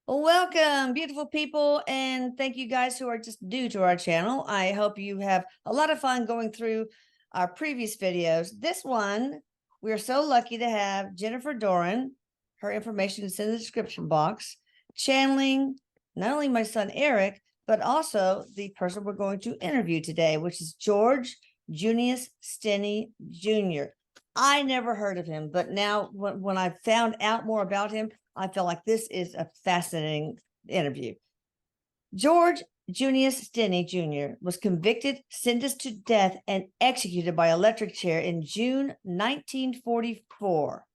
Welcome, beautiful people, and thank you guys who are just new to our channel. I hope you have a lot of fun going through our previous videos. This one, we are so lucky to have Jennifer Doran. Her information is in the description box, channeling not only my son Erik, but also the person we're going to interview today, which is George Junius STINNEY Jr. I never heard of him, but now when I found out more about him, I feel like this is a fascinating interview. George Junius STINNEY Jr. was convicted, sentenced to death, and executed by electric chair in June 1944,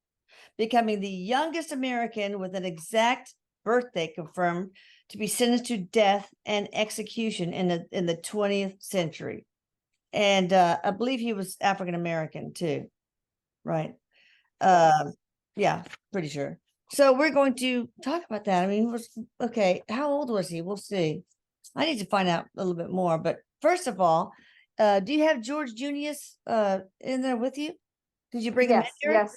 becoming the youngest American with an exact birthday confirmed to be sentenced to death and execution in the 20th century. And I believe he was African American too, right? Yeah, pretty sure. So we're going to talk about that. I mean, okay, how old was he? We'll see. I need to find out a little bit more. But first of all, do you have George Junius in there with you? Did you bring him in, Erik?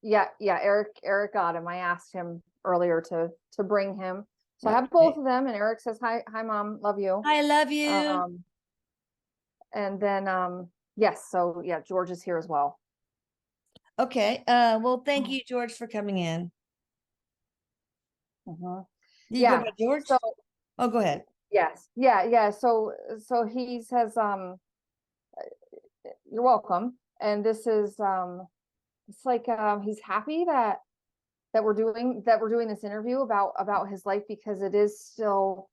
Yes. Yeah. Erik got him. I asked him earlier to bring him. So I have both of them, and Erik says, hi, Mom, love you. I love you. And then yes, so yeah, George is here as well. Okay. Well, thank you, George, for coming in. You go by George? So oh, go ahead. Yes. Yeah. So he says, you're welcome. And this is it's like he's happy that we're doing this interview about his life, because it's still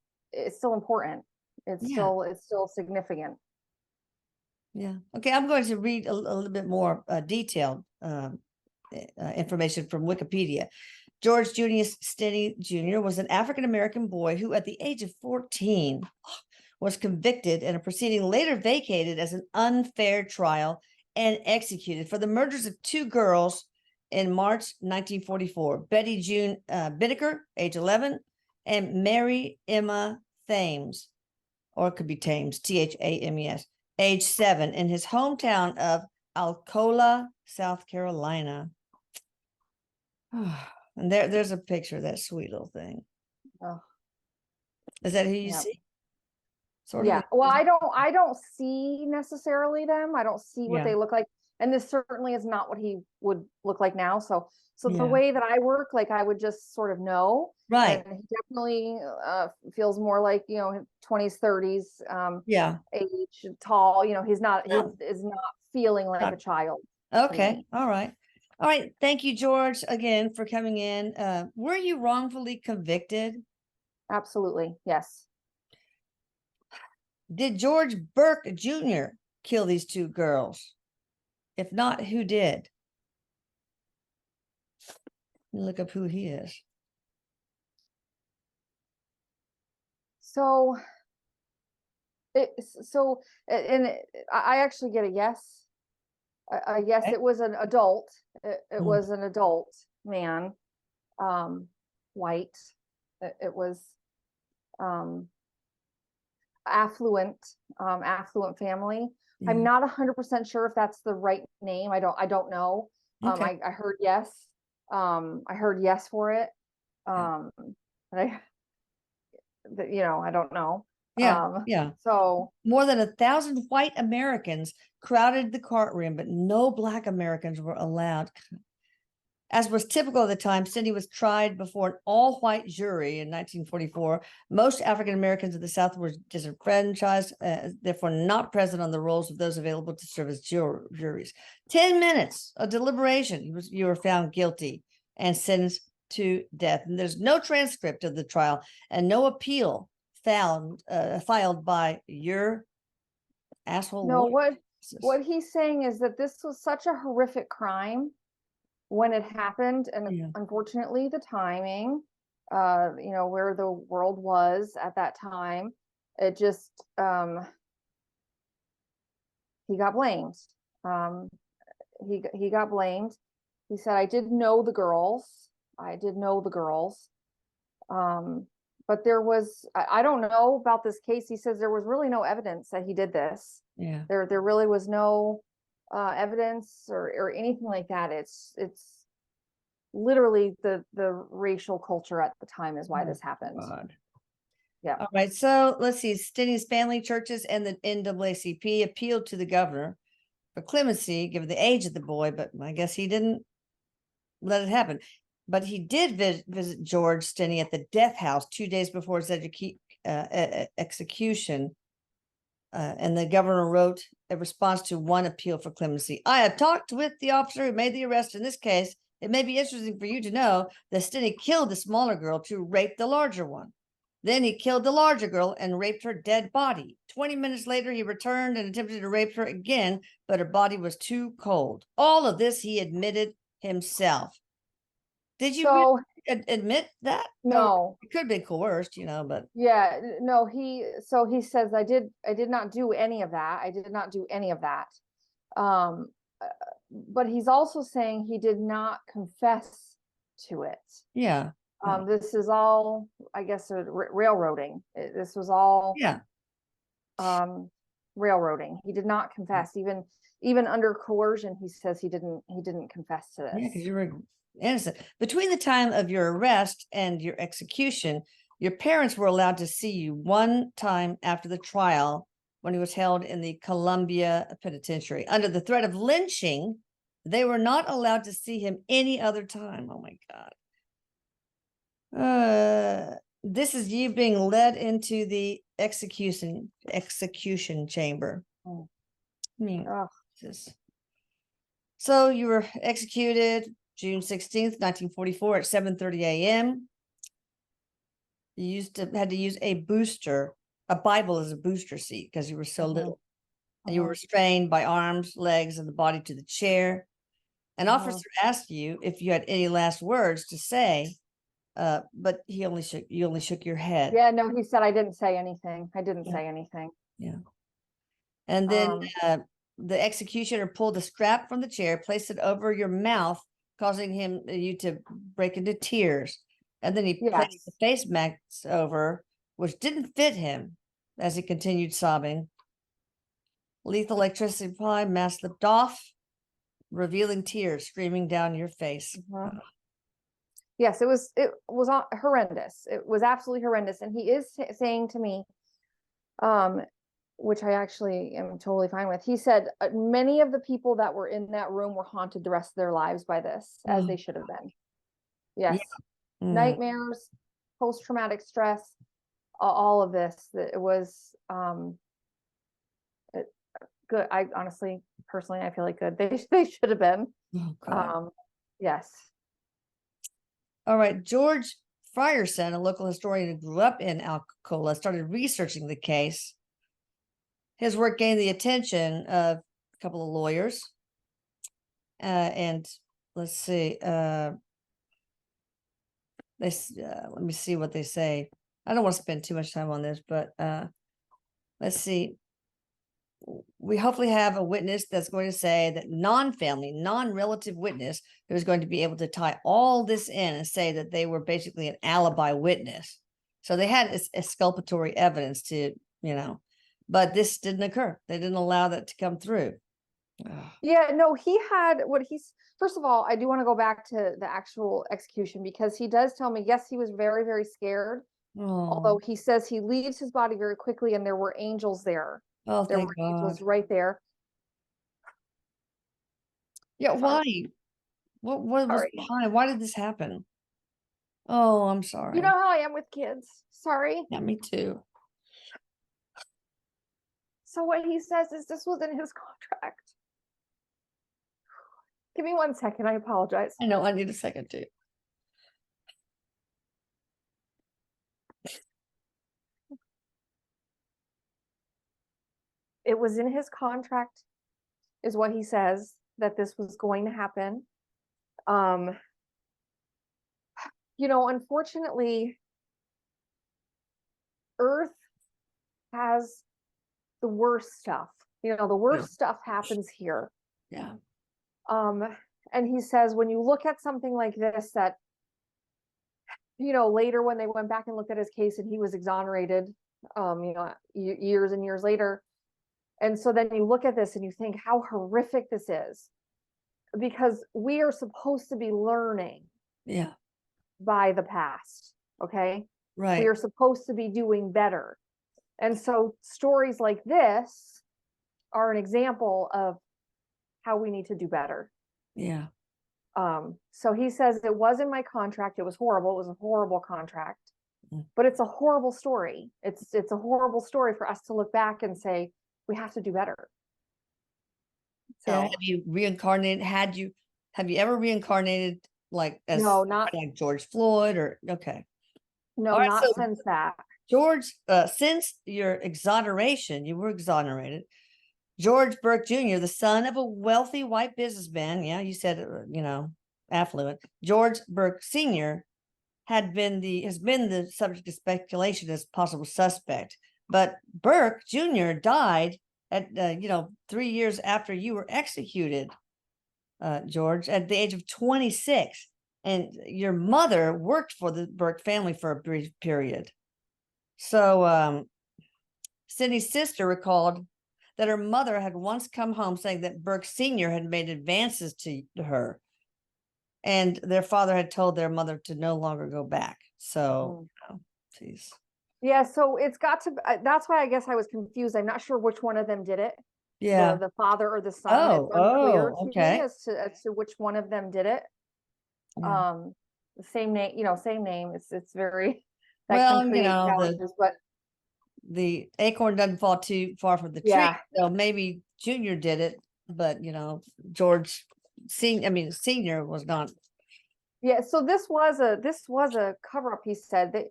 important. It's still significant. Yeah. Okay. I'm going to read a little bit more detailed information from Wikipedia. George Junius STINNEY Jr. was an African-American boy who, at the age of 14, was convicted in a proceeding later vacated as an unfair trial and executed for the murders of two girls in March 1944. Betty June Binnicker, age 11, and Mary Emma Thames, or it could be Thames, Thames, age 7, in his hometown of Alcola, South Carolina. And there's a picture of that sweet little thing. Oh, is that who you see? Sort of. Well, I don't see necessarily them. I don't see what they look like, and this certainly is not what he would look like now. So the way that I work, like, I would just sort of know. Right. And he definitely feels more like, 20s, 30s, age, tall. He's not he is not feeling like a child. Okay. All right. Thank you, George, again for coming in. Were you wrongfully convicted? Absolutely. Yes. Did George Burke Jr. kill these two girls? If not, who did? Let me look up who he is. So I actually get a yes. Yes, okay. It was an adult. It was an adult man, white. It was affluent family. Yeah. I'm not 100% sure if that's the right name. I don't know. Okay. I heard yes. I heard yes for it. But I don't know. Yeah. So more than 1,000 white Americans crowded the courtroom, but no Black Americans were allowed. As was typical of the time, STINNEY was tried before an all-white jury in 1944. Most African Americans of the South were disenfranchised, therefore not present on the rolls of those available to serve as juries. 10 minutes of deliberation, you were found guilty and sentenced to death. And there's no transcript of the trial and no appeal filed by your asshole. No, what he's saying is that this was such a horrific crime when it happened, and unfortunately the timing, where the world was at that time, it just he got blamed. He got blamed. He said, I did know the girls. But there was, I don't know about this case. He says there was really no evidence that he did this. Yeah. There really was no evidence or anything like that. It's literally the racial culture at the time is why Oh, this happened. God. Yeah. All right. So let's see. Stinney's family, churches, and the NAACP appealed to the governor for clemency, given the age of the boy, but I guess he didn't let it happen. But he did visit George Stinney at the death house 2 days before his execution. And the governor wrote a response to one appeal for clemency. I have talked with the officer who made the arrest in this case. It may be interesting for you to know that Stinney killed the smaller girl to rape the larger one. Then he killed the larger girl and raped her dead body. 20 minutes later, he returned and attempted to rape her again, but her body was too cold. All of this he admitted himself. Did you So really admit that? no, It could have been coerced, but yeah, no, he says I did not do any of that. I did not do any of that. Um, but he's also saying he did not confess to it. yeah. This is all, I guess, railroading. This was all Yeah. Railroading. He did not confess, even under coercion. He says he didn't confess to Yeah, because this. you were innocent. Between the time of your arrest and your execution, your parents were allowed to see you one time after the trial when he was held in the Columbia Penitentiary. Under the threat of lynching, they were not allowed to see him any other time. Oh my God. This is you being led into the execution chamber. Mm. I mean, Ugh. so you were executed June 16th, 1944 at 7:30 a.m. You had to use a Bible as a booster seat because you were so little. And you were restrained by arms, legs, and the body to the chair. An officer asked you if you had any last words to say, but you only shook your head. Yeah, no, he said I didn't say anything. I didn't say anything. Yeah. And then the executioner pulled a strap from the chair, placed it over your mouth, causing you to break into tears. And then he placed the face mask over, which didn't fit him as he continued sobbing. Lethal electricity supply, mask slipped off, revealing tears streaming down your face. Yes, it was horrendous. It was absolutely horrendous. And he is saying to me, which I actually am totally fine with. He said many of the people that were in that room were haunted the rest of their lives by this, as they should have been. Yes. Yeah. Nightmares, post-traumatic stress, all of this. It was good. I honestly, personally, I feel like good. They should have been. Oh, God. Yes. All right. George Frierson, a local historian who grew up in Alcola, started researching the case. His work gained the attention of a couple of lawyers. And let's see. Let me see what they say. I don't want to spend too much time on this, but let's see. We hopefully have a witness that's going to say that non-family, non-relative witness who's going to be able to tie all this in and say that they were basically an alibi witness. So they had exculpatory evidence to, but this didn't occur. They didn't allow that to come through. Yeah, no, he had first of all, I do want to go back to the actual execution because he does tell me, yes, he was very, very scared. Although he says he leaves his body very quickly and there were angels there. Oh, there thank were God. angels right there. Yeah, why? What was behind? Why did this happen? Oh, I'm sorry. You know how I am with kids. Sorry. Yeah, me too. So what he says is this was in his contract. Give me 1 second. I apologize. I know. I need a second too. It was in his contract, is what he says, that this was going to happen. Unfortunately, Earth has the worst stuff. The worst stuff happens here. Yeah. And he says, when you look at something like this, that, later when they went back and looked at his case and he was exonerated, years and years later. And so then you look at this and you think how horrific this is, because we are supposed to be learning Yeah. by the past. Okay. We Right. are supposed to be doing better. And so stories like this are an example of how we need to do better. Yeah. So he says it was in my contract. It was horrible. It was a horrible contract, Mm. but it's a horrible story. It's a horrible story for us to look back and say, we have to do better. Yeah. So Have you reincarnated? Have you ever reincarnated like as no, not, like George Floyd or okay. no, All right. So not since that. George, since your exoneration, you were exonerated. George Burke Jr., the son of a wealthy white businessman, yeah, you said, affluent. George Burke Sr. has been the subject of speculation as possible suspect. But Burke Jr. died at 3 years after you were executed, George, at the age of 26. And your mother worked for the Burke family for a brief period. So Cindy's sister recalled that her mother had once come home saying that Burke Sr. had made advances to her, and their father had told their mother to no longer go back. So, geez. Yeah, so it's got to, that's why I guess I was confused. I'm not sure which one of them did it. Yeah. The father or the son. Oh, It's unclear to me okay. as to which one of them did it. Yeah. The same name, same name. It's very, that can Well, create challenges, but the acorn doesn't fall too far from the tree. yeah. So maybe Junior did it, but George Senior was not. Yeah, so this was a cover up. He said that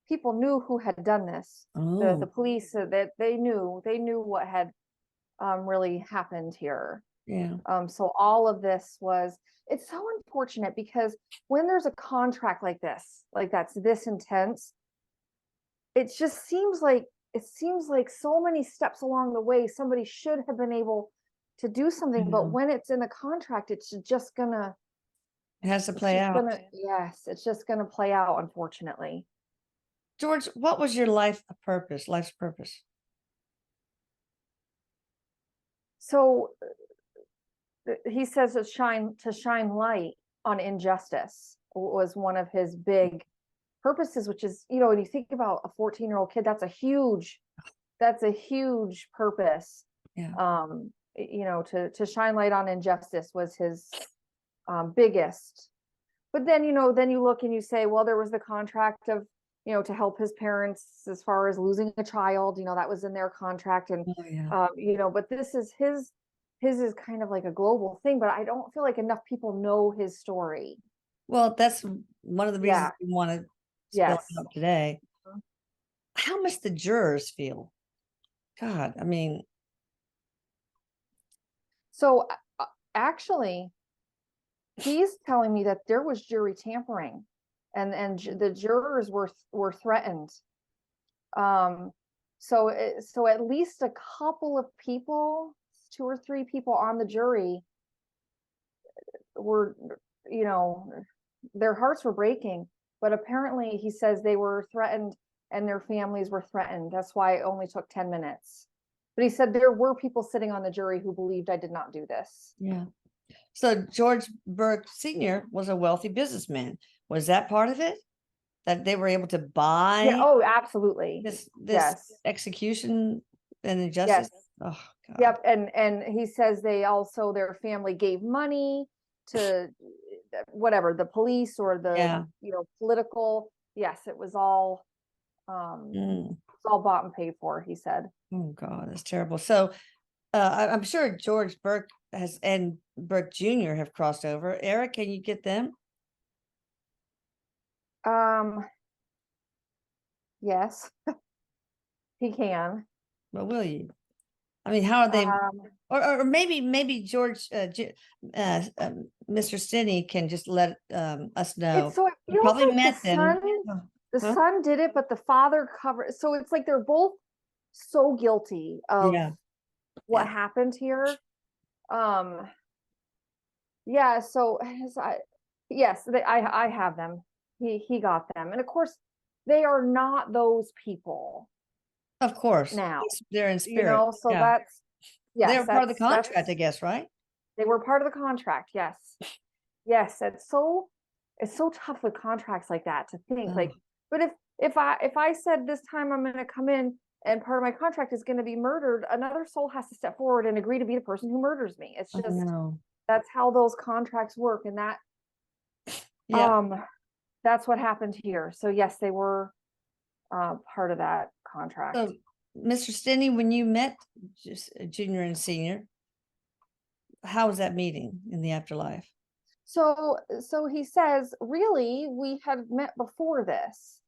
people knew who had done this. The Oh, police said that they knew what had really happened here. yeah. So all of this was, it's so unfortunate because when there's a contract like this, like that's this intense, it just seems like so many steps along the way somebody should have been able to do something, but when it's in the contract, it's just gonna It has to play out. yes, it's just gonna play out, unfortunately. George, what was your life's purpose? So he says to shine light on injustice was one of his big purposes, which is, when you think about a 14-year-old kid, that's a huge purpose. Yeah. To shine light on injustice was his biggest. But then you look and you say, well, there was the contract of, to help his parents as far as losing a child, that was in their contract. And Oh, yeah. but this is his is kind of like a global thing, but I don't feel like enough people know his story. Well, that's one of the reasons we want to spell it out today. How must the jurors feel? God, I mean. So actually, he's telling me that there was jury tampering, and the jurors were threatened. So at least a couple of people, 2 or 3 people on the jury were, their hearts were breaking, but apparently he says they were threatened and their families were threatened. That's why it only took 10 minutes. But he said there were people sitting on the jury who believed I did not do this. Yeah. So George Burke Sr. was a wealthy businessman. Was that part of it? That they were able to buy? Yeah. Oh, absolutely. This yes. execution and injustice. Yes. Oh, God. Yep. And he says their family gave money to whatever, the police or the political. Yes, it was all it's all bought and paid for, he said. Oh, God, that's terrible. So I'm sure George Burke and Burke Jr. have crossed over. Erik, can you get them? Yes, he can. Well, will you? I mean, how are they? Or maybe George, Mr. STINNEY can just let us know. So it feels probably like met them. The son did it, but the father covered. So it's like they're both so guilty of what happened here. Yeah. So I have them. He got them, and of course, they are not those people. Of course, now they're in spirit. So that's they're part of the contract, I guess, right? They were part of the contract. Yes. Yes, it's so it's so tough with contracts like that to think like, Oh, but if I said this time I'm going to come in and part of my contract is going to be murdered, another soul has to step forward and agree to be the person who murders me. It's oh just, no. that's how those contracts work. And that, Yeah. that's what happened here. So yes, they were part of that contract. So, Mr. Stinney, when you met just junior and senior, how was that meeting in the afterlife? So he says, really, we had met before this,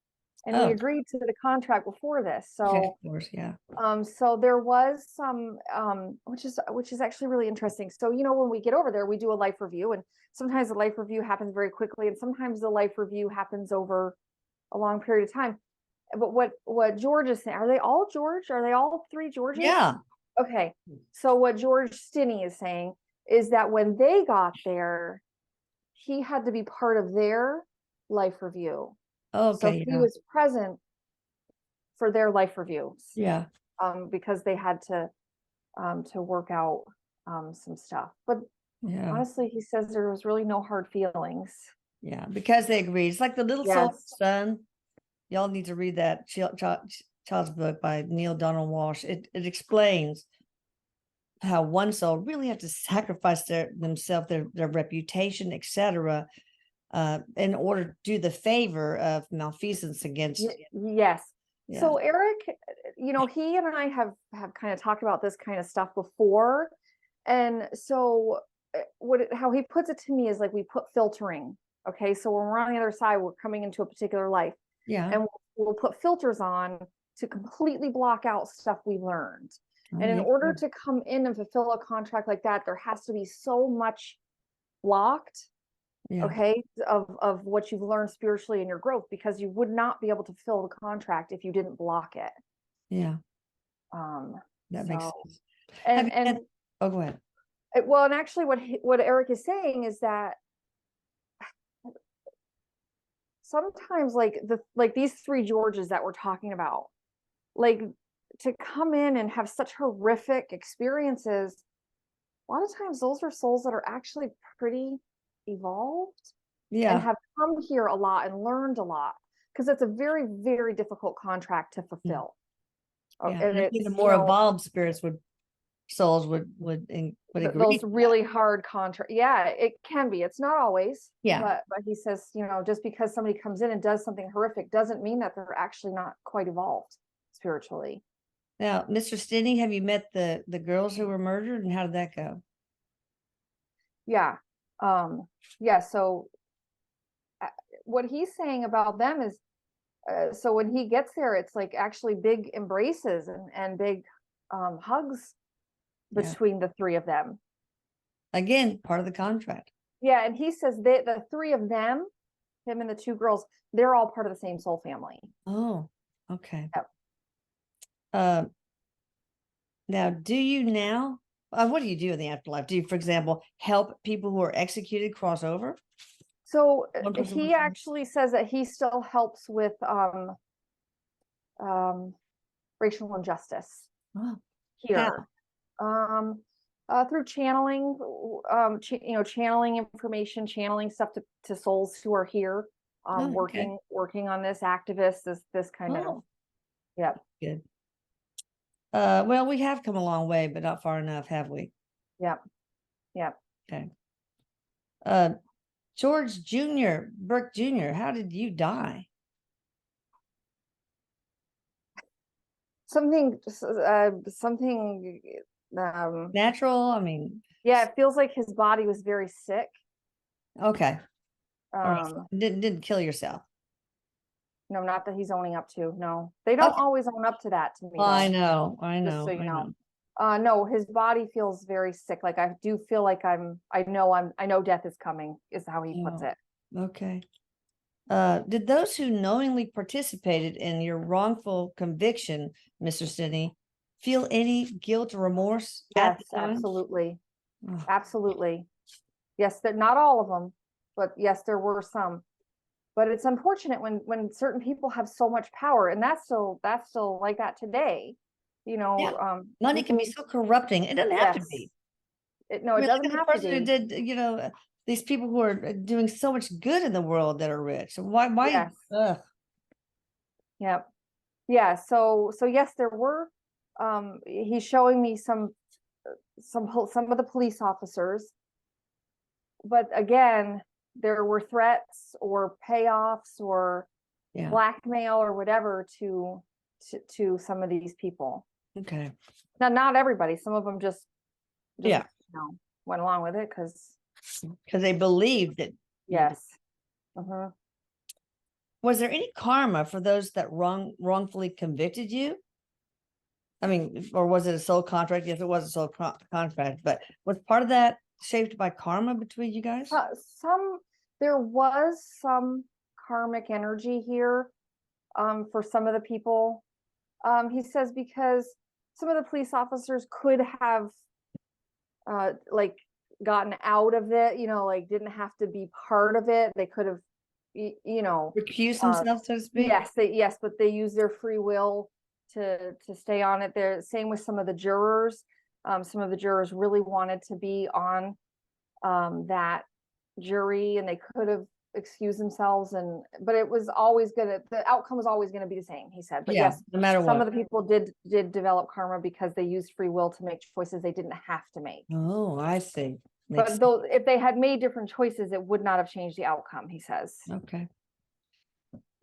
and we Oh, agreed to the contract before this. okay, of So course, yeah. so there was some which is actually really interesting. So when we get over there, we do a life review, and sometimes the life review happens very quickly, and sometimes the life review happens over a long period of time. But what George is saying, are they all George? Are they all three Georges? Yeah. Okay. So what George Stinney is saying is that when they got there, he had to be part of their life review. So Okay, he yeah. was present for their life reviews, Yeah. because they had to work out some stuff. But Yeah. honestly, he says there was really no hard feelings. Yeah. Because they agreed. It's like the little soul Yes. son. Y'all need to read that child's book by Neil Donald Walsh. It explains how one soul really have to sacrifice themselves, their reputation, etc., in order to do the favor of malfeasance against. Yes. Yeah. So Erik, he and I have kind of talked about this kind of stuff before. And so how he puts it to me is like, we put filtering. Okay. So when we're on the other side, we're coming into a particular life, Yeah. and we'll put filters on to completely block out stuff we learned. Oh, And in yeah. order to come in and fulfill a contract like that, there has to be so much blocked, Yeah. okay, of what you've learned spiritually in your growth, because you would not be able to fill the contract if you didn't block it. Yeah. Um, That makes so, sense. and Oh, go ahead. well, and actually what Erik is saying is that sometimes like these three Georges that we're talking about, like, to come in and have such horrific experiences, a lot of times those are souls that are actually pretty evolved and Yeah. have come here a lot and learned a lot, because it's a very, very difficult contract to fulfill. Yeah. And I think the more evolved spirits souls would agree. those really hard contract. Yeah, it can be. It's not always. Yeah. But he says, just because somebody comes in and does something horrific doesn't mean that they're actually not quite evolved spiritually. Now, Mr. Stinney, have you met the girls who were murdered, and how did that go? Yeah. Yeah. So what he's saying about them is, so when he gets there, it's like actually big embraces and big hugs Yeah. between the three of them. Again, part of the contract. Yeah. And he says the three of them, him and the two girls, they're all part of the same soul family. Oh, okay. Yep. Now, do you now, what do you do in the afterlife? Do you, for example, help people who are executed cross over? So One person he actually says that he still helps with racial injustice Oh, here. Through channeling, channeling information, channeling stuff to souls who are here, oh, okay. working on this activist, this kind of, Oh, yeah. good. Well, we have come a long way, but not far enough, have we? Yeah. Yeah. Okay. George Jr., Burke Jr., how did you die? Something Natural? I mean, yeah, it feels like his body was very sick. okay. All right. Um, Didn't kill yourself. no, not that he's owning up to. No, they don't always own up to that to me, I though. know, Just so you I know. know. No, his body feels very sick. Like I do feel like I know death is coming, is how he puts Oh, it. okay. Did those who knowingly participated in your wrongful conviction, Mr. Stinney, feel any guilt or remorse at Yes, the time? absolutely. Oh, Absolutely. Yes, that not all of them, but yes, there were some. But it's unfortunate when certain people have so much power, and that's still like that today. yeah. Money can be people, so corrupting. It doesn't have to yes. be. No, I it mean, look doesn't at the have to person who be. did, these people who are doing so much good in the world that are rich. Why? Yes. Ugh. Yep. Yeah. So yes, there were, he's showing me some of the police officers, but again, there were threats or payoffs or Yeah. blackmail or whatever to some of these people. Okay. Now, not everybody. Some of them just Yeah. went along with it because They believed that. yes. Uh-huh. Was there any karma for those that wrongfully convicted you? I mean, or was it a soul contract? If it was a soul contract, but was part of that shaped by karma between you guys? There was some karmic energy here, for some of the people. He says because some of the police officers could have, like gotten out of it, like didn't have to be part of it. They could have, Recuse uh, themselves, so to speak? yes, but they use their free will to stay on it. There, same with some of the jurors. Some of the jurors really wanted to be on that jury, and they could have excused themselves, but it was always the outcome was always gonna be the same, he said. But Yeah, yes, no matter some what. of the people did develop karma because they used free will to make choices they didn't have to make. Oh, I see. But though, if they had made different choices, it would not have changed the outcome, he says. Okay.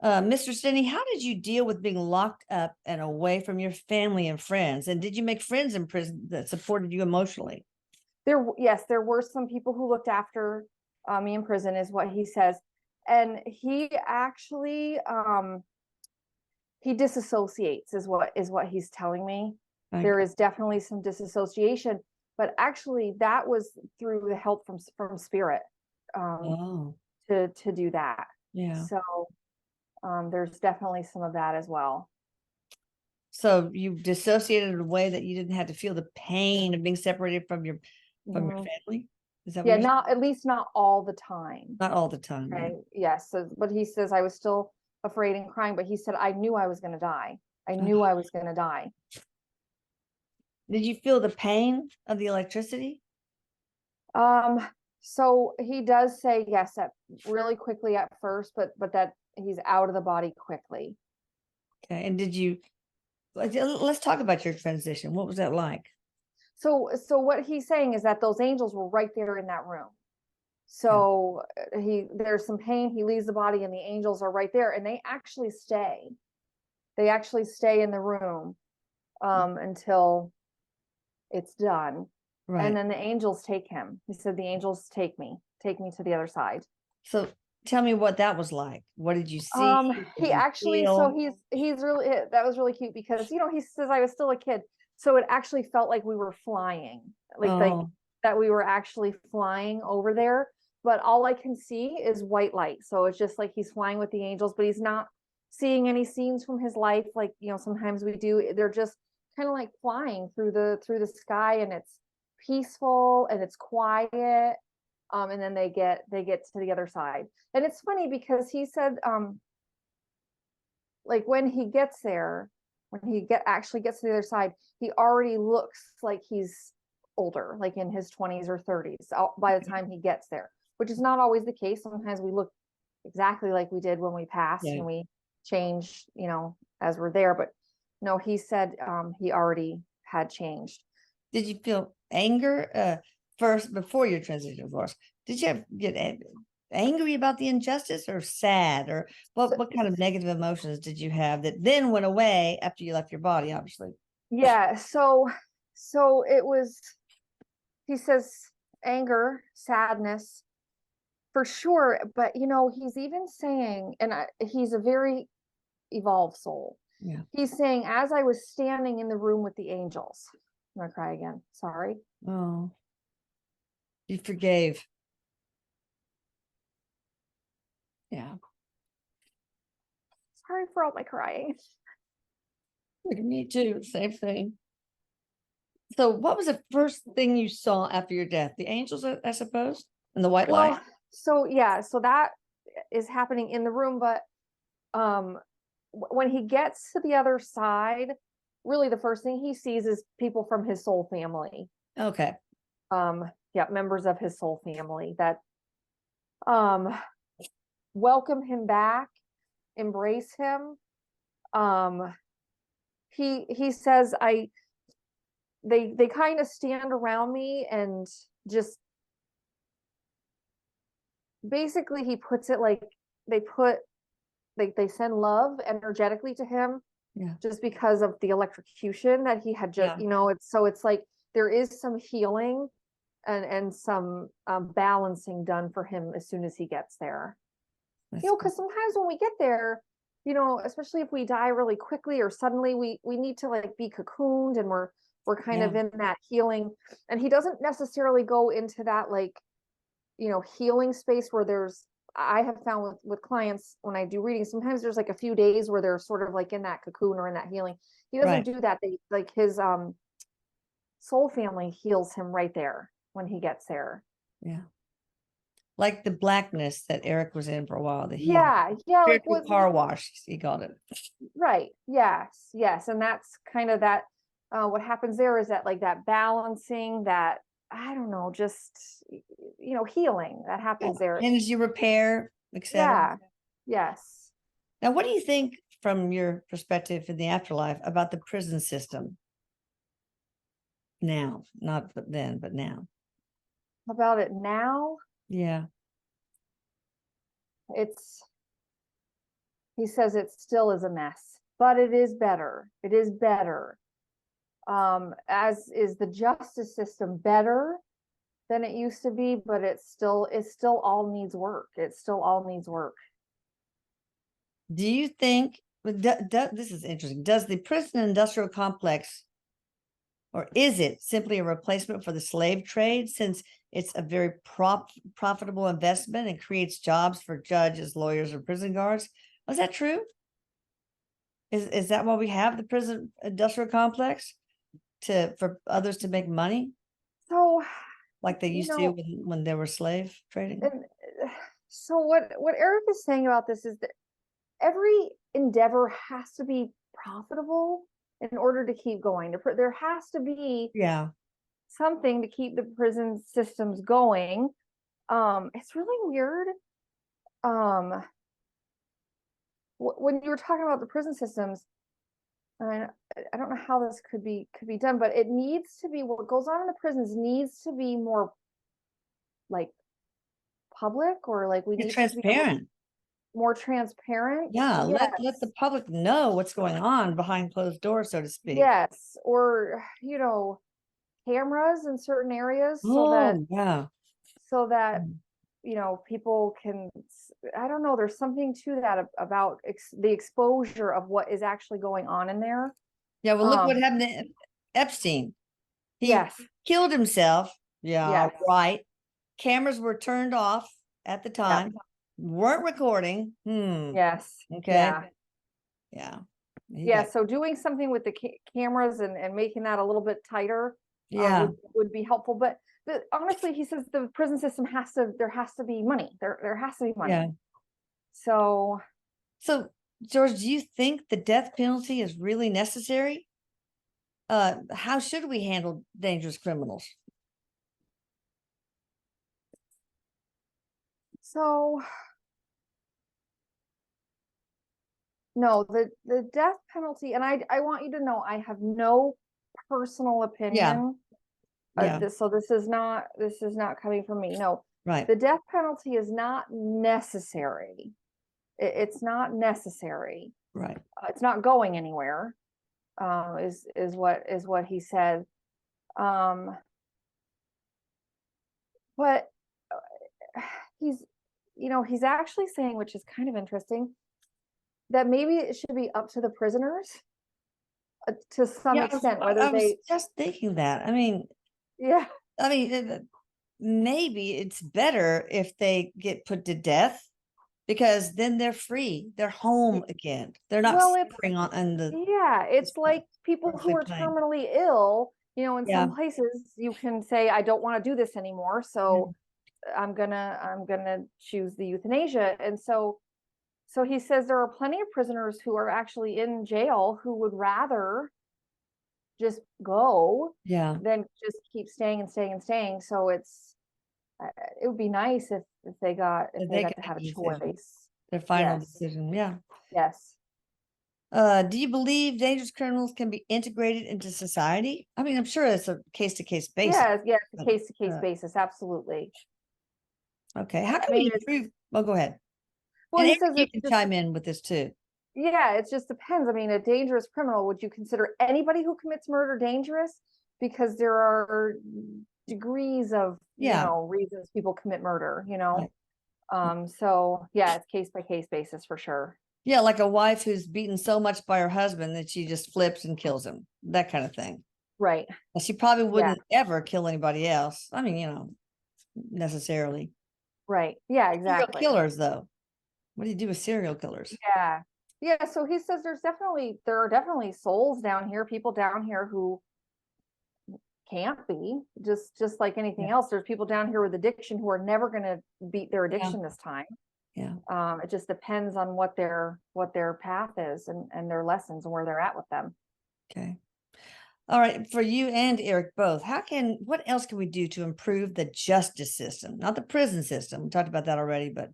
Mr. STINNEY, how did you deal with being locked up and away from your family and friends? And did you make friends in prison that supported you emotionally? Yes, there were some people who looked after me in prison, is what he says. And he actually, he disassociates, is what he's telling me. There is definitely some disassociation, but actually that was through the help from spirit, to do that. Yeah. So there's definitely some of that as well. So you dissociated in a way that you didn't have to feel the pain of being separated from your family? Is that what Yeah, you're not, at least not all the time. Not all the time. Okay. Right? Yes. So, but he says I was still afraid and crying, but he said I knew I was going to die. I knew I was going to die. Did you feel the pain of the electricity? So he does say yes, really quickly at first, but that he's out of the body quickly. Okay. And let's talk about your transition. What was that like? So what he's saying is that those angels were right there in that room. So there's some pain, he leaves the body, and the angels are right there, and they actually stay in the room until it's done. Right. And then the angels take him. He said the angels take me to the other side. So tell me what that was like. What did you see? He actually, so he's really, that was really cute because, he says I was still a kid. So it actually felt like we were flying, like that we were actually flying over there. But all I can see is white light. So it's just like he's flying with the angels, but he's not seeing any scenes from his life. Like, sometimes we do, they're just kind of like flying through the sky, and it's peaceful and it's quiet. And then they get to the other side. And it's funny because he said, like when he gets there, actually gets to the other side, he already looks like he's older, like in his 20s or 30s by the time he gets there, which is not always the case. Sometimes we look exactly like we did when we passed, and we change, as we're there. But no, he said he already had changed. Did you feel anger first before your transition, of course? Did you get angry about the injustice, or sad, or what kind of negative emotions did you have that then went away after you left your body, obviously? Yeah, so it was, he says, anger, sadness for sure, but he's even saying, and he's a very evolved soul. Yeah. He's saying, as I was standing in the room with the angels, I'm gonna cry again, sorry. Oh, you forgave. Yeah. Sorry for all my crying. Me too, same thing. So what was the first thing you saw after your death? The angels, I suppose, and the white light? So yeah, so that is happening in the room, but when he gets to the other side, really the first thing he sees is people from his soul family. Okay. Yeah, members of his soul family that welcome him back, embrace him. He says, they kind of stand around me and just basically, he puts it like they send love energetically to him, Yeah. just because of the electrocution that he had just, Yeah. it's like there is some healing and some balancing done for him as soon as he gets there. That's Because sometimes when we get there, especially if we die really quickly or suddenly, we need to like be cocooned, and we're kind of in that healing. And he doesn't necessarily go into that like, healing space where I have found with clients when I do readings, sometimes there's like a few days where they're sort of like in that cocoon or in that healing. He doesn't do that. They like his soul family heals him right there when he gets there. Yeah. Like the blackness that Erik was in for a while. The yeah, like spiritual car wash, he called it. Right. Yes. And that's kind of that, what happens there is that like that balancing, that, I don't know, just, healing that happens there. Energy repair, etc. Yeah. Yes. Now, what do you think from your perspective in the afterlife about the prison system now? Not then, but now. About it now, Yeah. he says it still is a mess, but it is better. It is better. As is the justice system better than it used to be, but it still all needs work. It still all needs work. Do you think, this is interesting, does the prison industrial complex, or is it simply a replacement for the slave trade, since it's a very profitable investment and creates jobs for judges, lawyers, or prison guards? Was that true? Is that why we have the prison industrial complex, for others to make money So, like they used to when they were slave trading? and so what Erik is saying about this is that every endeavor has to be profitable in order to keep going. There has to be something to keep the prison systems going. It's really weird. When you were talking about the prison systems, and I don't know how this could be done, but it needs to be, what goes on in the prisons needs to be more like public, or like we need Transparent. to be more transparent. Yeah, Yes. let the public know what's going on behind closed doors, so to speak. Yes, or cameras in certain areas, so that people can, I don't know, there's something to that about the exposure of what is actually going on in there. Yeah, well, look what happened to Epstein. He killed himself. Yeah, right. Cameras were turned off at the time. Weren't recording. Yes. Okay. Yeah. So doing something with the cameras and making that a little bit tighter would be helpful. But honestly, he says the prison system there has to be money. There has to be money. Yeah. So George, do you think the death penalty is really necessary? How should we handle dangerous criminals? So no, the death penalty, and I want you to know, I have no personal opinion. So this is not coming from me. No, right. The death penalty is not necessary. It's not necessary. Right. It's not going anywhere. Is what he said. But he's actually saying, which is kind of interesting, that maybe it should be up to the prisoners to some extent, whether I was just thinking that. I mean, maybe it's better if they get put to death, because then they're free. They're home again. They're not suffering on the. Yeah, it's like people who are terminally ill. In some places you can say, I don't want to do this anymore, so I'm gonna choose the euthanasia. And so he says there are plenty of prisoners who are actually in jail who would rather just go than just keep staying and staying and staying. So it's, it would be nice if they got They to can have a make a decision, choice. their final Yes. decision. Yeah. Yes. Do you believe dangerous criminals can be integrated into society? I mean, I'm sure it's a case-to-case basis. Yes, yes, but, case to case basis, absolutely. Okay, how I can mean, we improve? Oh, go ahead. well, And he Erik, says you it's can just, chime in with this too. yeah, it just depends. I mean, a dangerous criminal, would you consider anybody who commits murder dangerous? Because there are degrees of, Yeah. reasons people commit murder, Right. so yeah, it's case by case basis for sure. Yeah, like a wife who's beaten so much by her husband that she just flips and kills him, that kind of thing. Right. And she probably Yeah. wouldn't ever kill anybody else. I mean, necessarily. Right. Yeah, Serial exactly. killers, though. What do you do with serial killers? Yeah. Yeah. So he says there are definitely souls down here, people down here who can't be just like anything else. There's people down here with addiction who are never going to beat their addiction this time. Yeah. It just depends on what their path is and their lessons and where they're at with them. Okay. All right. For you and Erik both, what else can we do to improve the justice system? Not the prison system. We talked about that already, but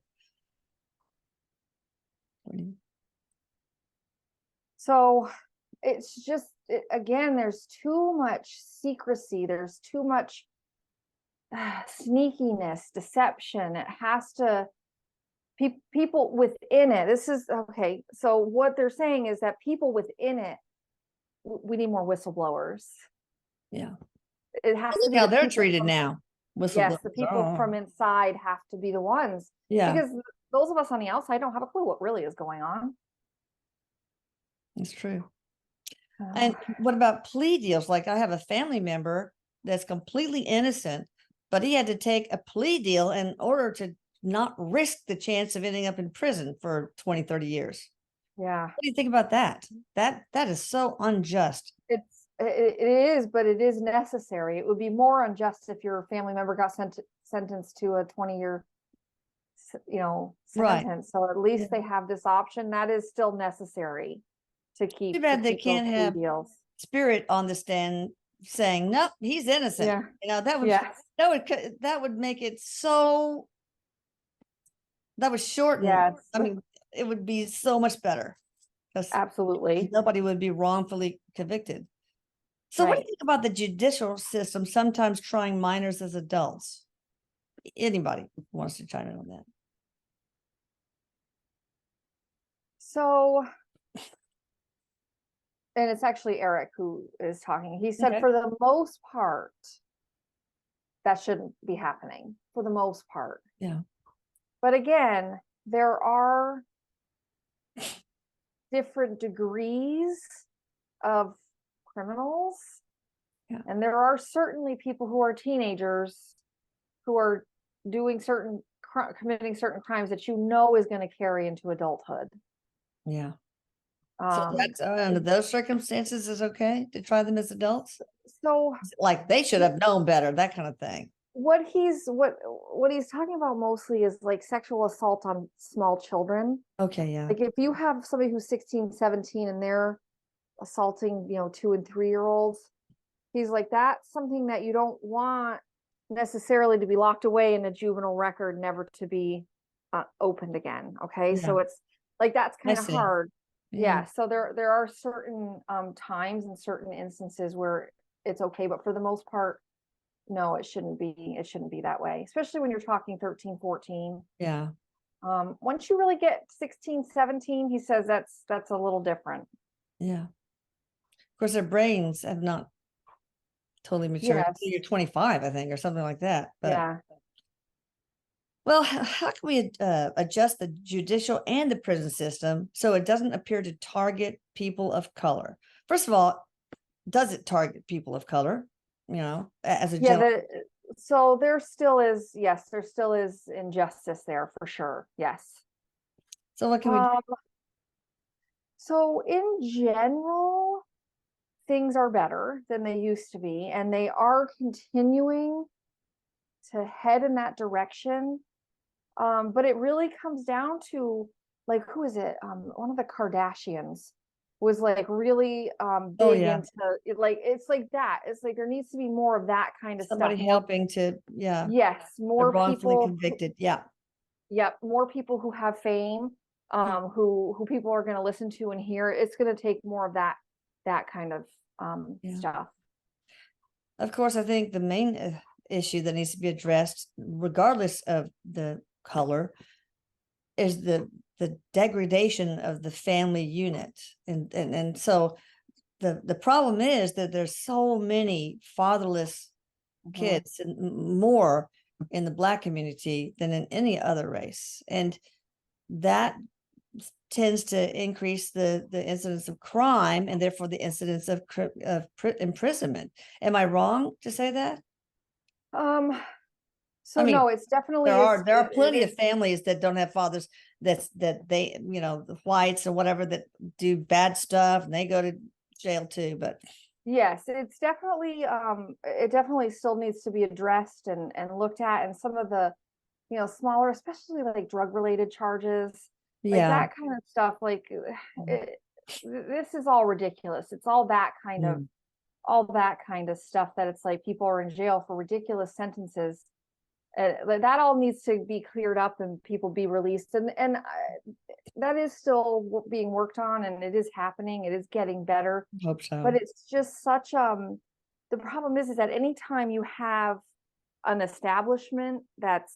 So it's just, again, there's too much secrecy. There's too much sneakiness, deception. It has to, people within it. This is okay. So what they're saying is that people within it, we need more whistleblowers. yeah. It has to Look be how the they're people treated from, now. yes, the Whistleblowers. people from inside have to be the ones, Yeah, because those of us on the outside don't have a clue what really is going on. that's true. And what about plea deals? Like I have a family member that's completely innocent, but he had to take a plea deal in order to not risk the chance of ending up in prison for 20, 30 years. Yeah, What do you think about that? That is so unjust. it is, but it is necessary. It would be more unjust if your family member got sentenced to a 20-year, Right. sentence. So at least they have this option. That is still necessary to Too keep bad they those can't plea have deals. Spirit on the stand saying, nope, he's innocent. Yeah. That would Yes. that would make it so, that would shorten. Yes. I mean, it would be so much better because Absolutely. nobody would be wrongfully convicted. So what do you Right. think about the judicial system sometimes trying minors as adults? Anybody wants to chime in on that? So, and it's actually Erik who is talking. He said, Okay. for the most part, that shouldn't be happening for the most part. Yeah. But again, there are different degrees of criminals. Yeah. And there are certainly people who are teenagers who are doing committing certain crimes that is going to carry into adulthood. Yeah. So that's under those circumstances is okay to try them as adults? So like they should have known better, that kind of thing. what he's talking about mostly is like sexual assault on small children. Okay, yeah. Like if you have somebody who's 16, 17 and they're assaulting, 2 and 3-year-olds, he's like, that's something that you don't want necessarily to be locked away in a juvenile record, never to be opened again. Okay. Yeah. So it's like, that's kind of hard. Yeah. So there are certain times and certain instances where it's okay, but for the most part, no, it shouldn't be that way, especially when you're talking 13, 14. Yeah. Once you really get 16, 17, he says that's a little different. Yeah. Of course, their brains have not totally matured. Yes. You're 25, I think, or something like that. But Yeah. well, how can we adjust the judicial and the prison system so it doesn't appear to target people of color? First of all, does it target people of color? As a general. So there still is injustice there for sure. Yes. So what can we do? So in general, things are better than they used to be, and they are continuing to head in that direction. But it really comes down to, like, who is it? One of the Kardashians. was like really Oh, big yeah. into it, like it's like that. It's like there needs to be more of that kind of stuff. Somebody More, helping to, yeah, yes, the more wrongfully people convicted. Yeah. yep, more people who have fame, who people are going to listen to and hear. It's going to take more of that kind of Yeah. stuff. Of course, I think the main issue that needs to be addressed, regardless of the color, is the degradation of the family unit. And so the problem is that there's so many fatherless kids and more in the Black community than in any other race. And that tends to increase the incidence of crime and therefore the incidence of imprisonment. Am I wrong to say that? Um, I so mean, no, it's definitely there are it plenty of is, families that don't have fathers, that they, the whites or whatever, that do bad stuff and they go to jail too. But yes, it's definitely it definitely still needs to be addressed and looked at, and some of the, smaller, especially like drug related charges, like yeah. that kind of stuff, like this is all ridiculous. It's all that kind of, Mm. stuff, that it's like people are in jail for ridiculous sentences. That all needs to be cleared up and people be released, and that is still being worked on, and it is happening. It is getting better, Hope but so. it's just such the problem is that anytime you have an establishment that's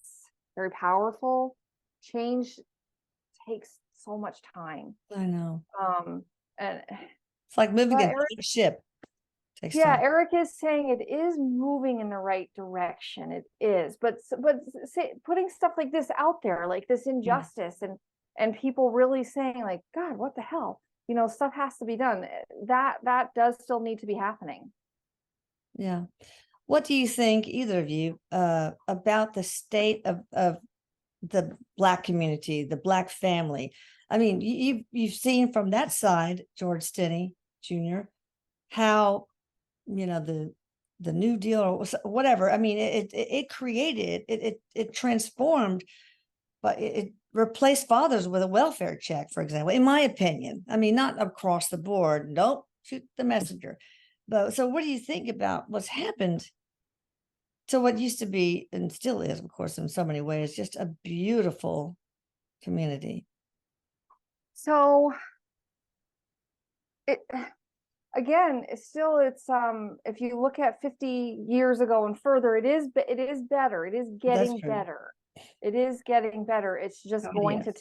very powerful, change takes so much time. I know. And It's like moving but a Erik, giant ship. Takes yeah, time. Erik is saying it is moving in the right direction. It is, but say, putting stuff like this out there, like this injustice, and people really saying like, God, what the hell? Stuff has to be done. That does still need to be happening. Yeah. What do you think, either of you, about the state of the Black community, the Black family? I mean, you've seen from that side, George Stinney Jr., how, the New Deal or whatever. I mean, it created, it transformed, but it replaced fathers with a welfare check, for example, in my opinion. I mean, not across the board. Don't shoot the messenger. But so what do you think about what's happened to what used to be, and still is, of course, in so many ways, just a beautiful community? So it again, if you look at 50 years ago and further, it is better. It is That's getting true. better. It is getting better. It's just God, going yes.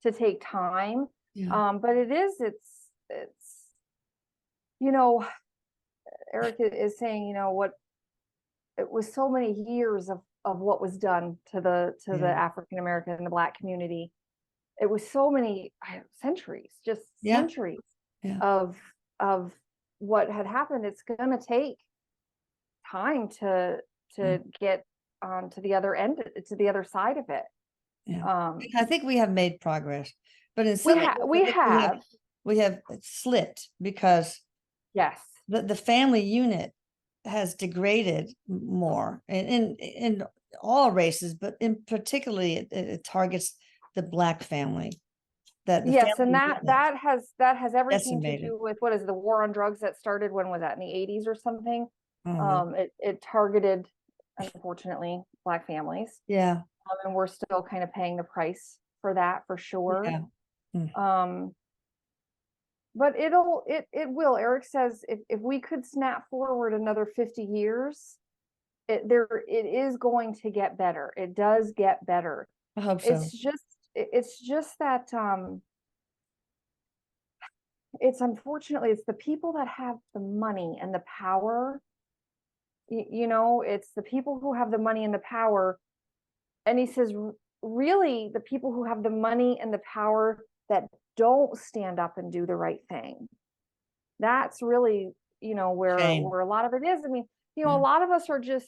to take time. Yeah. But it's you know Erik is saying, what it was, so many years of what was done to the Yeah. African American and the Black community. It was so many centuries, just Yeah. centuries Yeah. of what had happened. It's going to take time to get to the other end, to the other side of it. Yeah. Um, I think we have made progress, but in we some have, areas, I we think have, we have slipped because yes, the family unit has degraded more, and in all races, but in particularly it targets the Black family. That the yes, and family that unit that has everything to decimated. do with, what is the war on drugs that started, when was that, in the 80s or something? I don't know. It targeted, unfortunately, Black families, Yeah. and we're still kind of paying the price for that, for sure. Yeah. Mm. Um, but it will. Erik says if we could snap forward another 50 years, it is going to get better. It does get better. I hope so. It's just that it's, unfortunately, it's the people that have the money and the power. It's the people who have the money and the power. And he says, really, the people who have the money and the power that don't stand up and do the right thing. That's really, Shame. where a lot of it is. I mean, a Yeah. lot of us are just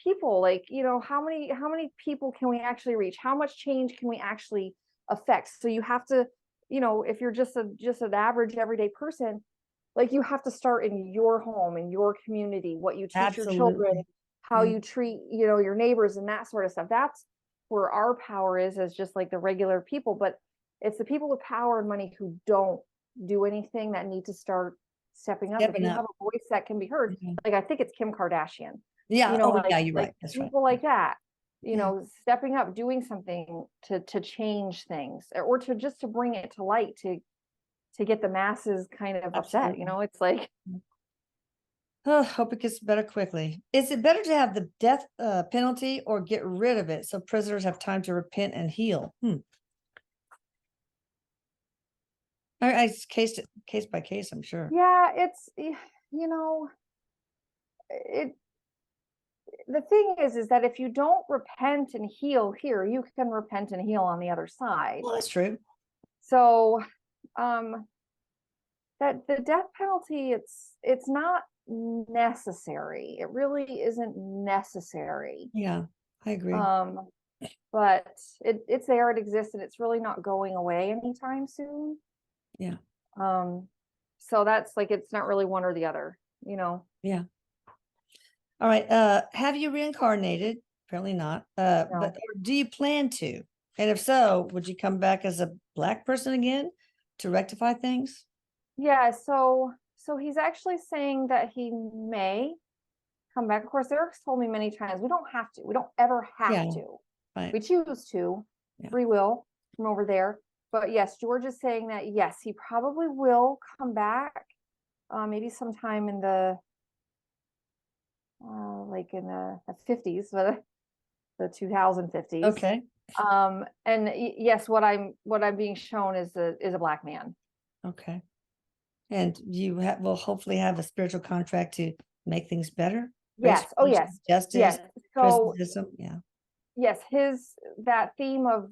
people, like, how many people can we actually reach? How much change can we actually affect? So you have to, if you're just an average everyday person, like, you have to start in your home, in your community, what you teach your children, Absolutely. how Yeah. you treat, your neighbors, and that sort of stuff. That's where our power is, as just like the regular people. But it's the people with power and money who don't do anything that need to start stepping up. If Stepping you up. have a voice that can be heard, Mhm. like I think it's Kim Kardashian, Yeah. you know, Oh, yeah, you're like right. That's right. people like that, you Yeah. know, stepping up, doing something to change things, or to just to bring it to light, to get the masses kind of upset. Absolutely. You know, it's like, Oh, hope it gets better quickly. Is it better to have the death penalty or get rid of it so prisoners have time to repent and heal? It's case by case, I'm sure. yeah, it's, you know, it, the thing is that if you don't repent and heal here, you can repent and heal on the other side. Well, that's true. So, that the death penalty, it's not necessary. It really isn't necessary. Yeah, I agree. But it's there, it exists, and it's really not going away anytime soon. Yeah. So that's like, it's not really one or the other, you know. Yeah. All right. Have you reincarnated? Apparently not. No. But or do you plan to? And if so, would you come back as a Black person again to rectify things? Yeah, so he's actually saying that he may come back. Of course, Eric's told me many times, we don't have to. We don't ever have Yeah, to. right. We choose to. Yeah. Free will from over there. But yes, George is saying that yes, he probably will come back. Maybe sometime in the like in the 50s, but the 2050s. Okay. And yes, what I'm being shown is a Black man. Okay. And you will hopefully have a spiritual contract to make things better. Yes. Oh, yes. Justice. Yes. So yeah. yes, that theme of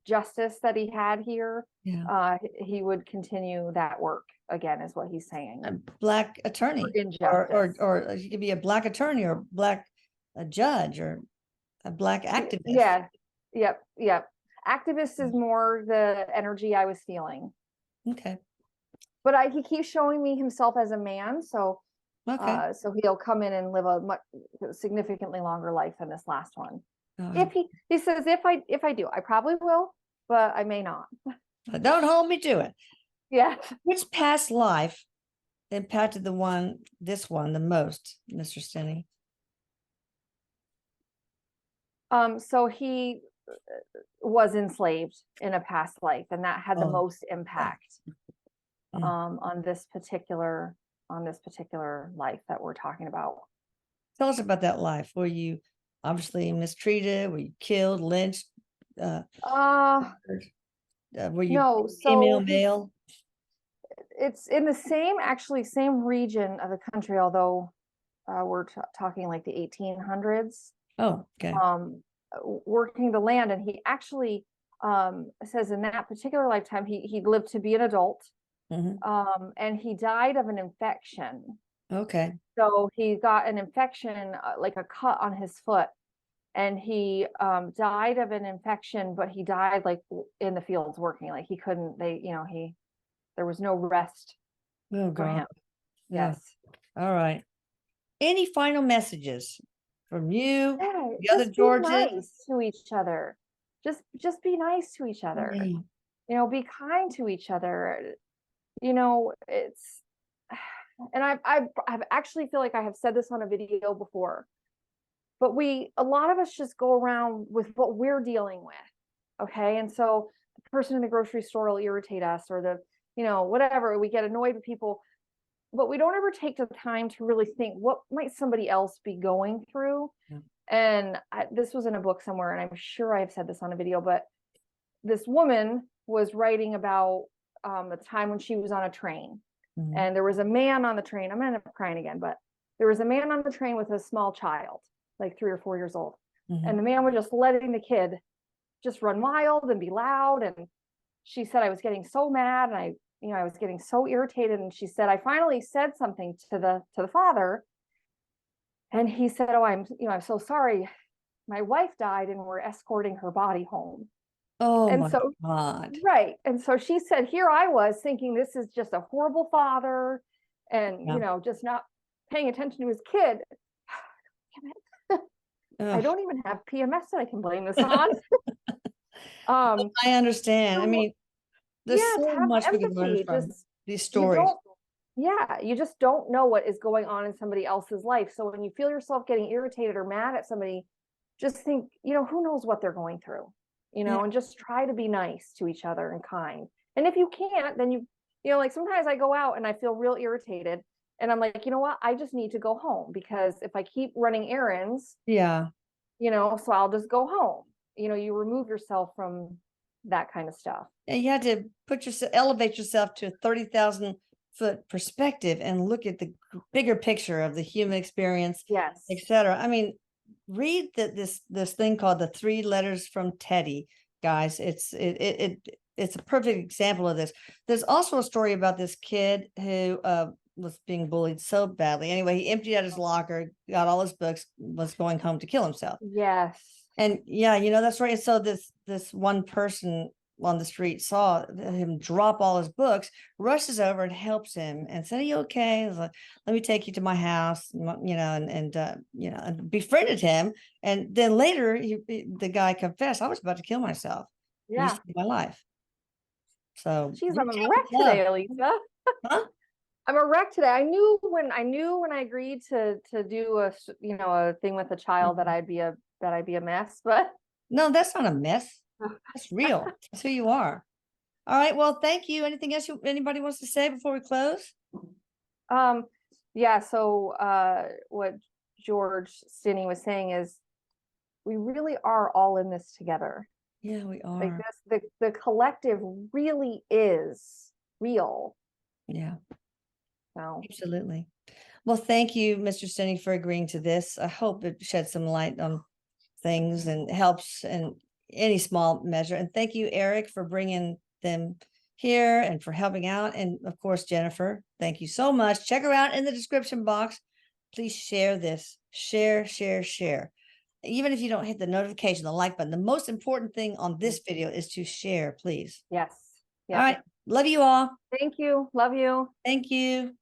justice that he had here, Yeah. he would continue that work again, is what he's saying. A Black attorney, Injustice. or he could be a Black attorney or Black judge or a Black activist. Yeah. Yep. Activist is more the energy I was feeling. Okay. But he keeps showing me himself as a man, so okay. So he'll come in and live a much significantly longer life than this last one. If he says, if I do, I probably will, but I may not. Don't hold me to it. Yeah. Which past life impacted this one the most, Mr. Stinney? So he was enslaved in a past life, and that had the most impact on this particular life that we're talking about. Tell us about that life. Were you obviously mistreated? Were you killed, lynched? Were you female, male? It's in the same region of the country, although we're talking like the 1800s. Oh, okay. Working the land, and he actually says in that particular lifetime he lived to be an adult. And he died of an infection. Okay. So he got an infection, like a cut on his foot, and he died of an infection, but he died like in the fields working. Like he couldn't, there was no rest for him. Yes. All right. Any final messages from you, the other Georges? Be nice to each other. Just be nice to each other. You know, be kind to each other. You know, it's, and I've actually feel like I have said this on a video before, but a lot of us just go around with what we're dealing with. Okay. And so the person in the grocery store will irritate us, or whatever, we get annoyed with people, but we don't ever take the time to really think, what might somebody else be going through? Yeah. And this was in a book somewhere, and I'm sure I have said this on a video, but this woman was writing about the time when she was on a train, and there was a man on the train. I'm gonna end up crying again, but there was a man on the train with a small child, like 3 or 4 years old, and the man was just letting the kid just run wild and be loud. And she said, I was getting so mad, and I was getting so irritated. And she said, I finally said something to the father, and he said, oh, I'm so sorry, my wife died and we're escorting her body home. Oh, and my so, God. Right. And so she said, here I was thinking this is just a horrible father, and, just not paying attention to his kid. I don't even have PMS that I can blame this on. I understand. I mean, There's Yeah, to so have much we can learn empathy. from Just these you stories. don't, yeah, you just don't know what is going on in somebody else's life. So when you feel yourself getting irritated or mad at somebody, just think, who knows what they're going through, Yeah. and just try to be nice to each other and kind. And if you can't, then like sometimes I go out and I feel real irritated and I'm like, you know what? I just need to go home because if I keep running errands, Yeah. so I'll just go home. You remove yourself from that kind of stuff. And you had to elevate yourself to a 30,000-foot perspective and look at the bigger picture of the human experience, Yes. etc. I mean, read this thing called The 3 Letters from Teddy, guys. It's a perfect example of this. There's also a story about this kid who was being bullied so badly. Anyway, he emptied out his locker, got all his books, was going home to kill himself. Yes. And yeah, that's right. So this one person on the street saw him drop all his books, rushes over and helps him and said, "Are you okay?" Like, "Let me take you to my house," and befriended him. And then later, the guy confessed, "I was about to kill myself. You Yeah. saved my life." So Jeez, reach I'm a out wreck with love. today, Elisa. Huh? I'm a wreck today. I knew when I agreed to do a thing with a child that I'd be a mess, but No, that's not a mess. That's real. That's who you are. All right. Well, thank you. Anything else anybody wants to say before we close? yeah, so what George Stinney was saying is we really are all in this together. Yeah, we Like are. the collective really is real. Yeah, So absolutely. Well, thank you, Mr. Stinney, for agreeing to this. I hope it sheds some light on things and helps in any small measure. And thank you, Erik, for bringing them here and for helping out. And of course, Jennifer, thank you so much. Check her out in the description box. Please share this. Share, share, share. Even if you don't hit the notification, the like button, the most important thing on this video is to share, please. yes. All Yeah. right. Love you all. Thank you. Love you. Thank you.